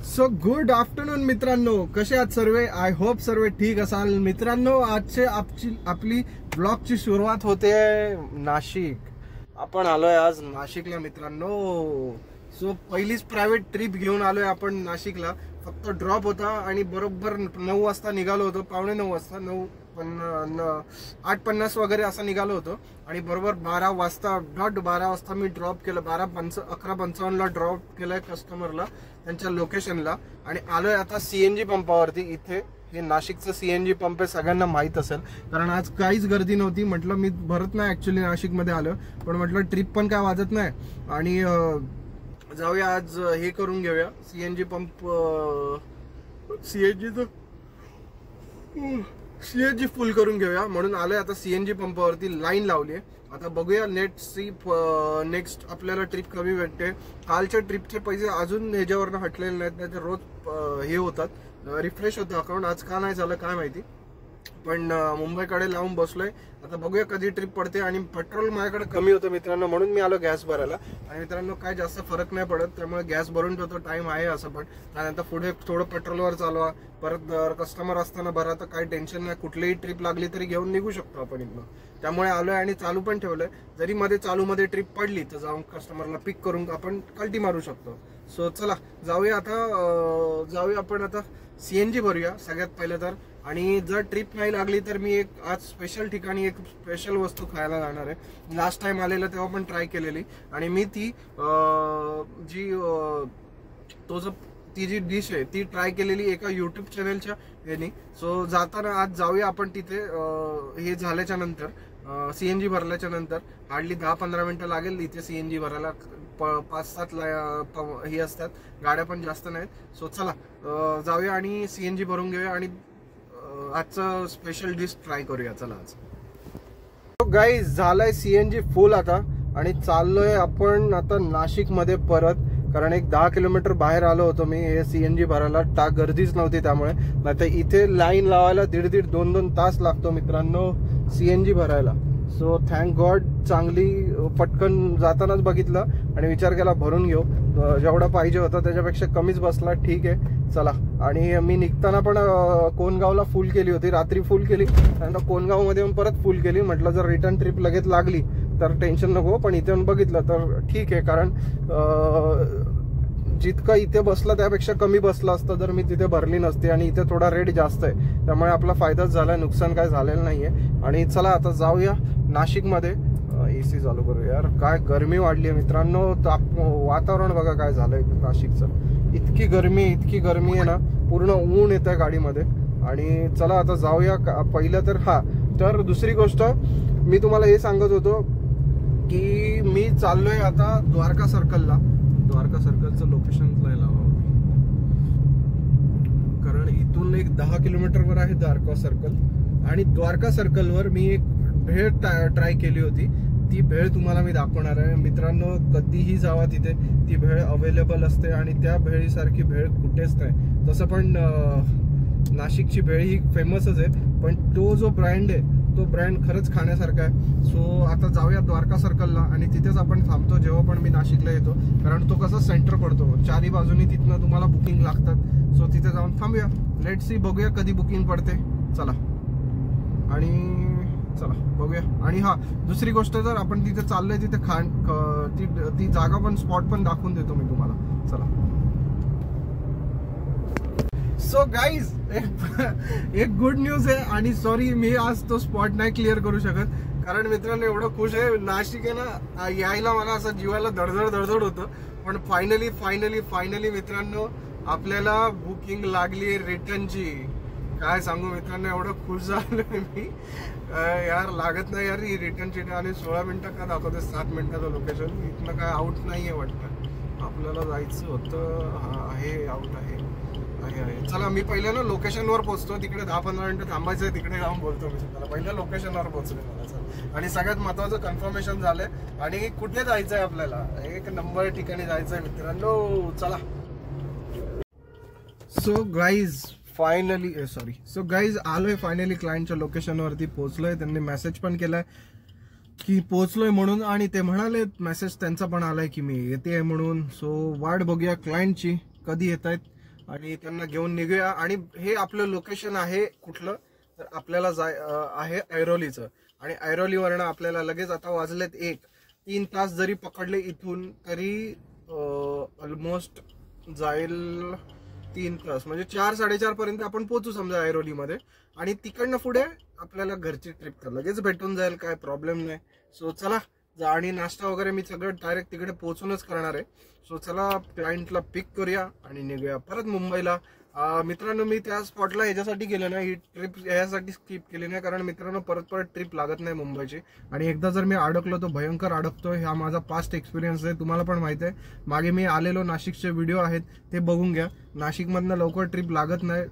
So good afternoon मित्रांनो, कसे आहात सर्व? आय होप सर्व ठीक असाल. मित्रांनो, आजचे आपली ब्लॉगची सुरुवात होते नाशिक. आपण आलोय आज नाशिकला मित्रांनो. सो पहिलीच प्रायव्हेट ट्रिप घेऊन आलोय आपण नाशिकला. फक्त ड्रॉप होता आणि बरोबर 9 वाजता निघालो होतो. 9:15 वाजता 8:50 वगैरे असं निघालो होतो आणि बरोबर 12 वाजता मी ड्रॉप केलं. 11:55ला ड्रॉप केलंय कस्टमरला त्यांच्या लोकेशनला आणि आलोय आता सीएनजी पंपावरती. इथे हे नाशिकचं सीएनजी पंप आहे, सगळ्यांना माहित असेल कारण आज काहीच गर्दी नव्हती. म्हटलं मी भरत नाही ऍक्च्युली नाशिकमध्ये आलो, पण म्हटलं ट्रिप पण काय वाजत नाही आणि जाऊया आज हे करून घेऊया सीएनजी पंप. सीएनजी फुल करून घेऊया म्हणून आलोय आता सीएनजी पंपावरती. लाईन लावली आहे. आता बघूया नेक्स्ट आपल्याला ट्रिप कमी भेटते. कालच्या ट्रिपचे पैसे अजून ह्याच्यावरनं हटलेले नाहीत, नाही तर रोज हे होतात, रिफ्रेश होतं अकाउंट. आज का नाही झालं काय माहिती, पण मुंबईकडे लावून बसलोय. आता बघूया कधी ट्रिप पडते. आणि पेट्रोल माझ्याकडे कमी होतं मित्रांनो, म्हणून मी आलो गॅस भरायला. आणि मित्रांनो काय जास्त फरक नाही पडत, त्यामुळे गॅस भरून ठेवतो. टाइम आहे असं पण, त्यानंतर पुढे थोडं पेट्रोलवर चालवा, परत कस्टमर असताना भरा, तर काही टेन्शन नाही. कुठलीही ट्रिप लागली तरी घेऊन निघू शकतो आपण इथनं. त्यामुळे आलोय आणि चालू पण ठेवलंय. जरी मध्ये ट्रिप पडली तर जाऊन कस्टमरला पिक करून आपण कल्टी मारू शकतो. सो चला जाऊया आपण आता सीएनजी भरूया सगळ्यात पहिले तर. आणि जर ट्रिप नाही लागली तर मी आज स्पेशल ठिकाणी एक स्पेशल वस्तू खायला जाणार आहे. लास्ट टाइम आलेलं तेव्हा पण ट्राय केलेली आणि मी ती जी डिश आहे ती ट्राय केलेली एका युट्यूब चॅनलच्या याने. सो जाताना आज जाऊया आपण तिथे. हे झाल्याच्या नंतर सीएनजी भरल्याच्या नंतर हार्डली 10-15 मिनिटं लागेल इथे सीएनजी भरायला. 5-7 हे असतात, गाड्या पण जास्त नाहीत. सो चला जाऊया आणि सीएनजी भरून घेऊया आणि आजचं स्पेशल डिश ट्राय करूया. चला आज गाईज झालंय सीएनजी फुल आता आणि चाललोय आपण आता नाशिक मध्ये परत. कारण एक 10 किलोमीटर बाहेर आलो होतो मी हे सीएनजी भरायला. गर्दीच नव्हती त्यामुळे, नाही तर इथे लाईन लावायला 1.5-2 तास लागतो मित्रांनो सीएनजी भरायला. सो थँक गॉड चांगली पटकन जातानाच बघितलं आणि विचार केला भरून घेऊ. जेवढा पाहिजे होता त्याच्यापेक्षा कमीच बसला, ठीक आहे चला. आणि मी निघताना पण कोणगावला फुल केली होती, रात्री फुल केली, त्यानंतर कोणगावमध्ये पण परत फुल केली. म्हटलं जर रिटर्न ट्रिप लगेच लागली तर टेन्शन नको, पण इथे बघितलं तर ठीक आहे. कारण जितकं इथे बसलं त्यापेक्षा कमी बसलं असतं जर मी तिथे भरली नसती. आणि इथे थोडा रेट जास्त आहे त्यामुळे आपला फायदाच झालाय, नुकसान काय झालेलं नाहीये. आणि चला आता जाऊया नाशिकमध्ये. एसी चालू करूया यार, काय गरमी वाढली आहे मित्रांनो. वातावरण बघा काय झालंय नाशिकचं. इतकी गरमी आहे ना, पूर्ण ऊन येत आहे गाडीमध्ये. आणि चला आता जाऊया. पहिलं तर दुसरी गोष्ट मी तुम्हाला हे सांगत होतो की मी चाललोय आता द्वारका सर्कलला. द्वारका सर्कलचं लोकेशन लावा, कारण इथून एक 10 किलोमीटरवर आहे द्वारका सर्कल. आणि द्वारका सर्कलवर मी एक भेळ ट्राय केली होती. ती भेळ तुम्हाला मी दाखवणार आहे मित्रांनो. कधीही जावा तिथे ती भेळ अवेलेबल असते आणि त्या भेळीसारखी भेळ कुठेच नाही. तसं पण नाशिकची भेळ ही फेमसच आहे, पण तो जो ब्रँड आहे तो ब्रँड खरंच खाण्यासारखा आहे. सो आता जाऊया द्वारका सर्कलला आणि तिथेच आपण थांबतो जेव्हा पण मी नाशिकला येतो, कारण तो कसा सेंटर पडतो, चारी बाजूनी तिथनं तुम्हाला बुकिंग लागतात. सो तिथे जाऊन थांबूया. लेट्स सी, बघूया कधी बुकिंग पडते. चला बघूया. आणि दुसरी गोष्ट, जर आपण तिथे चाललोय तिथे ती जागा पण स्पॉट पण दाखवून देतो मी तुम्हाला. चला. सो गाईज एक गुड न्यूज आहे. आणि सॉरी मी आज तो स्पॉट नाही क्लिअर करू शकत, कारण मित्रांनो एवढं खुश आहे. नाशिक आहे ना, यायला मला असं जीवाला धडधड होतं. पण फायनली मित्रांनो आपल्याला बुकिंग लागली रिटर्नची. काय सांगू मित्रांनो, एवढं खुश झालो मी यार. लागत नाही यार ही रिटर्नची. आणि 16 मिनिटं का दाखवते, 7 मिनिटाचं लोकेशन. इथनं काय आउट नाहीये वाटतं, आपल्याला जायचं होतं. आहे आउट आहे. चला मी पहिल्या ना लोकेशनवर पोहोचतो. तिकडे 10-15 मिनिटं थांबायचं आहे, तिकडे जाऊन बोलतो मी तुम्हाला. पहिल्या लोकेशनवर पोहोचले मला. आणि सगळ्यात महत्वाचं कन्फर्मेशन झालंय. आणि कुठे जायचंय आपल्याला, एक नंबर ठिकाणी जायचंय मित्रांनो. चला. सो गाईज आलोय फायनली क्लायंटच्या लोकेशनवरती पोहोचलोय. त्यांनी मेसेज पण केलाय की पोहोचलोय म्हणून, आणि ते म्हणाले मेसेज त्यांचा पण आलाय की मी येते म्हणून. सो वाट बघूया क्लायंटची कधी येत आहेत. आणि त्यांना घेऊन निघूया. आणि हे आपलं लोकेशन आहे कुठलं तर आपल्याला आहे ऐरोलीचं. आणि ऐरोलीवरनं आपल्याला लगेच आता वाजलेत 3 तास जरी पकडले इथून तरी ऑलमोस्ट जाईल 3 तास, म्हणजे 4-4:30 पर्यंत आपण पोहोचू समजा ऐरोलीमध्ये. आणि तिकडनं पुढे आपल्याला घरची ट्रिप तर लगेच भेटून जाईल, काय प्रॉब्लेम नाही. सो चला आणि नाश्ता वगैरे मी सगळं डायरेक्ट तिकडे पोहोचूनच करणार आहे. सो चला क्लायंटला पिक करूया आणि निघूया परत मुंबईला. मित्रांनो मी त्या स्पॉटला ह्याच्यासाठी गेलो ना, ही ट्रिप ह्यासाठी स्किप केली नाही, कारण मित्रांनो परत ट्रिप लागत नाही मुंबईची. आणि एकदा जर मी अडकलो तर भयंकर अडकतो. हा माझा पास्ट एक्सपिरियन्स आहे, तुम्हाला पण माहिती आहे. मागे मी आलेलो नाशिकचे व्हिडिओ आहेत ते बघून घ्या. नाशिकमधनं लवकर ट्रिप लागत नाही.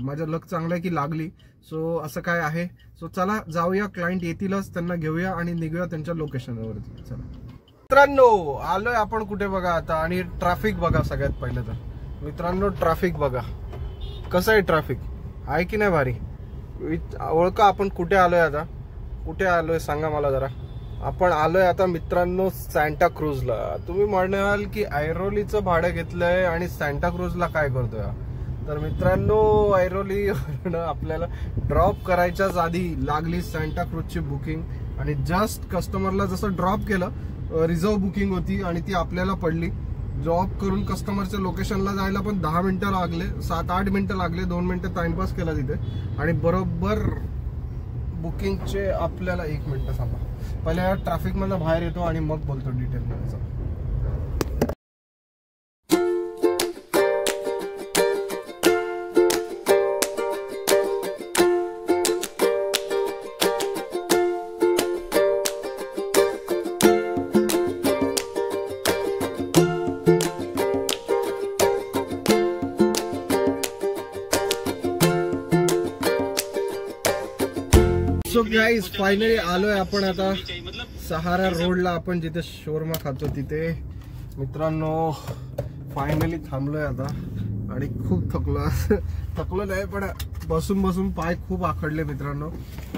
माझं लक चांगलं आहे की लागली. सो असं काय आहे. सो चला जाऊया, क्लायंट येतीलच, त्यांना घेऊया आणि निघूया त्यांच्या लोकेशनवरती. चला मित्रांनो आलोय आपण कुठे बघा आता. आणि ट्रॅफिक बघा सगळ्यात पहिलं तर मित्रांनो, ट्रॅफिक बघा कसं आहे. ट्रॅफिक आहे की नाही भारी. ओळखा आपण कुठे आलोय आता. कुठे आलोय सांगा मला जरा. आपण आलोय आता मित्रांनो सांताक्रूजला. तुम्ही म्हणाल की ऐरोलीचं भाडं घेतलंय आणि सांताक्रूजला काय करतोय. तर मित्रांनो ऐरोली आपल्याला ड्रॉप करायच्याच आधी लागली सांताक्रूजची बुकिंग. आणि जस्ट कस्टमरला जसं ड्रॉप केलं रिझर्व बुकिंग होती आणि ती आपल्याला पडली. ड्रॉप करून कस्टमरच्या लोकेशनला जायला पण 10 मिनिटं लागले, 7-8 मिनिटं लागले. 2 मिनिटं टाइमपास केला तिथे. आणि बरोबर बुकिंगचे आपल्याला 1 मिनिट थांबा, पहिल्या ट्रॅफिक मधनं बाहेर येतो आणि मग बोलतो डिटेल मध्ये. सो गाईज फायनली आलोय आपण आता सहारा रोडला, आपण जिथे शोरमा खातो तिथे. मित्रांनो फायनली थांबलोय आता आणि खूप थकलो नाही पण बसून बसून पाय खूप आखडले मित्रांनो.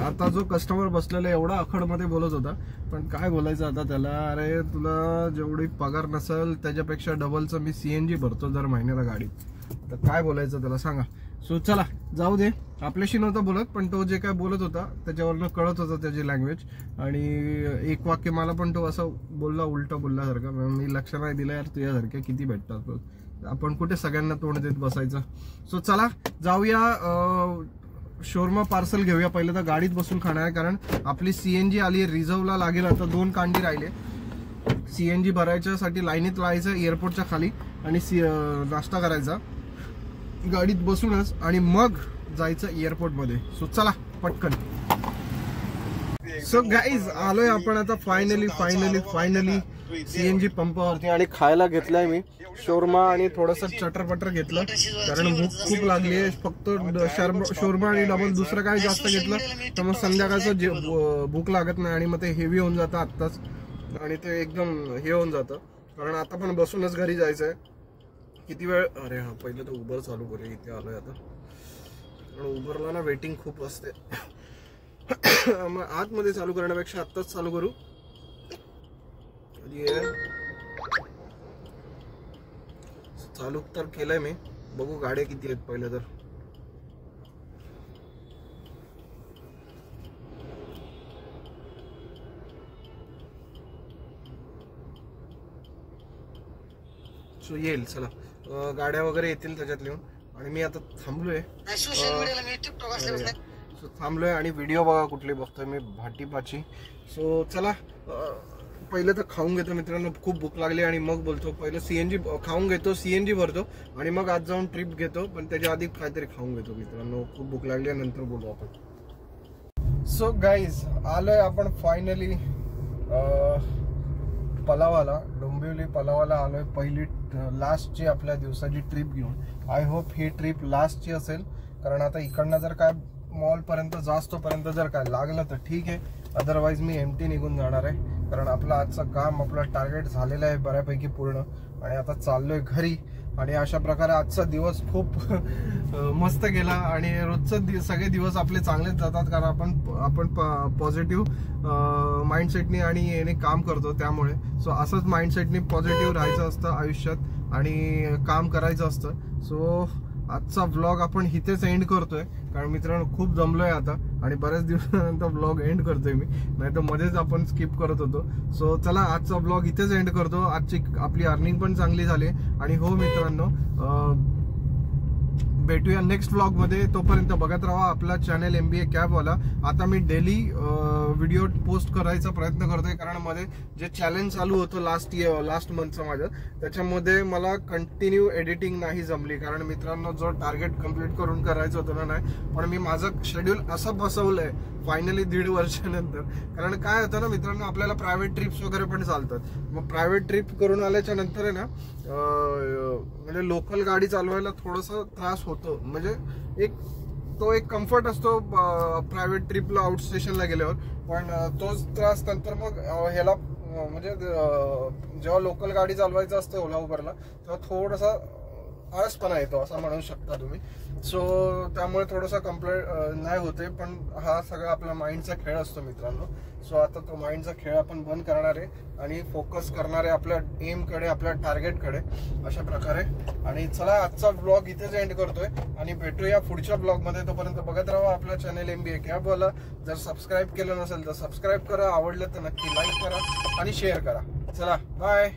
आता जो कस्टमर बसलेला एवढा आखडमध्ये बोलत होता, पण काय बोलायचं आता त्याला. अरे तुला जेवढी पगार नसेल त्याच्यापेक्षा डबलचं मी CNG भरतो दर महिन्याला गाडीत, तर काय बोलायचं त्याला सांगा. सो चला जाऊ दे. आपल्याशी नव्हता बोलत पण तो जे काय बोलत होता त्याच्यावरनं कळत होतं त्याची लँग्वेज. आणि एक वाक्य मला पण तो असं बोलला, उलटा बोलल्यासारखं. मी लक्ष नाही दिलं यार तुझ्यासारख्या किती भेटतात, आपण कुठे सगळ्यांना तोंड देत बसायचं. सो चला जाऊया, शोरमा पार्सल घेऊया. पहिलं तर गाडीत बसून खाणार आहे कारण आपली CNG आली, रिझर्वला लागेल. आता 2 कांडी राहिले. CNG भरायच्यासाठी लाईनीत लावायचं एअरपोर्टच्या खाली आणि नाश्ता करायचा गाडीत बसूनच आणि मग जायचं एअरपोर्ट मध्ये. सो चला पटकन. सो गाईज आलोय आपण आता फायनली CNG पंपावरती. आणि खायला घेतलाय मी शोरमा आणि थोडस चटरपटर घेतलं कारण भूक खूप लागली आहे. फक्त शोरमा आणि डबल दुसरं काय जास्त घेतलं तर मग संध्याकाळचं भूक लागत नाही आणि मग ते हेवी होऊन जातं आत्ताच आणि ते एकदम हे होऊन जातं. कारण आता पण बसूनच घरी जायचंय. किती वेळ. अरे हा पहिले तर उबर चालू करूया. इथे आलोय आता कारण उबरला ना वेटिंग खूप असते. मग आतमध्ये चालू करण्यापेक्षा आत्ताच चालू करू. चालू तर केलंय मी, बघू गाड्या किती आहेत पहिले तर. सो येईल चला, गाड्या वगैरे येतील त्याच्यात लिहून. आणि मी आता थांबलोय थांबलोय आणि व्हिडिओ बघा कुठली बघतोय मी, भाटीपाची. सो चला पहिलं तर खाऊन घेतो मित्रांनो, खूप भूक लागली आणि मग बोलतो. पहिलं CNG खाऊन घेतो, CNG भरतो आणि मग आज जाऊन ट्रिप घेतो. पण त्याच्या आधी काहीतरी खाऊन घेतो मित्रांनो, खूप भूक लागली आहे, नंतर बोलू आपण. सो गाईज आलोय आपण फायनली पलावाला, डोंबिवली पलावाला आलोय. पहिली लास्टची आपल्या दिवसाची ट्रिप घेऊन. आय होप ही ट्रिप लास्टची असेल कारण आता इकडनं जर काय मॉल पर्यंत जास्तोपर्यंत जर काय लागलं तर ठीक आहे, अदरवाईज मी एमटी निघून जाणार आहे. कारण आपलं आजचं काम, आपलं टार्गेट झालेलं आहे बऱ्यापैकी पूर्ण. आणि आता चाललोय घरी आणि अशा प्रकारे आजचा दिवस खूप मस्त गेला आणि रोजचं सगळे दिवस आपले चांगलेच जातात, कारण आपण पॉझिटिव्ह माइंडसेटने आणि याने काम करतो. त्यामुळे सो असंच माइंडसेटने पॉझिटिव्ह राहायचं असतं आयुष्यात आणि काम करायचं असतं. सो आजचा व्लॉग आपण इथेच एंड करतोय, कारण मित्रांनो खूप जमलोय आता आणि बऱ्याच दिवसानंतर व्लॉग एंड करतोय मी, नाही तर मध्येच आपण स्किप करत होतो. सो चला आजचा व्लॉग इथेच एंड करतो. आजची आपली अर्निंग पण चांगली झाली आणि हो मित्रांनो, भेटूया नेक्स्ट व्लॉग मध्ये. तोपर्यंत बघत राहा आपला चॅनल MBA कॅबवाला. आता मी डेली व्हिडिओ पोस्ट करायचा प्रयत्न करतोय, कारण मध्ये जे चॅलेंज चालू होतं लास्ट मंथचं माझं, त्याच्यामध्ये मला कंटिन्यू एडिटिंग नाही जमली, कारण मित्रांनो जो टार्गेट कम्प्लीट करून करायचं होतं ना नाही, पण मी माझं शेड्यूल असं बसवलंय फायनली 1.5 वर्षानंतर. कारण काय होतं ना मित्रांनो, आपल्याला प्रायव्हेट ट्रिप्स वगैरे पण चालतात. मग प्रायव्हेट ट्रिप करून आल्याच्या नंतर आहे ना, म्हणजे लोकल गाडी चालवायला थोडंसं त्रास होतो. म्हणजे एक कम्फर्ट असतो प्रायव्हेट ट्रिपला आउट स्टेशनला गेल्यावर, पण तोच त्रास नंतर मग ह्याला म्हणजे जेव्हा लोकल गाडी चालवायचं असतं ओला उबरला, तेव्हा थोडासा आळसपणा येतो असं म्हणू शकता तुम्ही. सो त्यामुळे थोडासा कंप्लेंट नाही होते, पण हा सगळा आपला माइंडचा खेळ असतो मित्रांनो. सो आता तो माइंडचा खेळ आपण बंद करणार आहे आणि फोकस करणार आहे आपल्या एमकडे, आपल्या टार्गेटकडे अशा प्रकारे. आणि चला आजचा ब्लॉग इथेच एंड करतोय आणि भेटूया पुढच्या ब्लॉगमध्ये. तोपर्यंत बघत राहा आपला चॅनल MBA कॅबवाला. जर सबस्क्राईब केलं नसेल तर सबस्क्राईब करा, आवडलं तर नक्की लाईक करा आणि शेअर करा. चला बाय.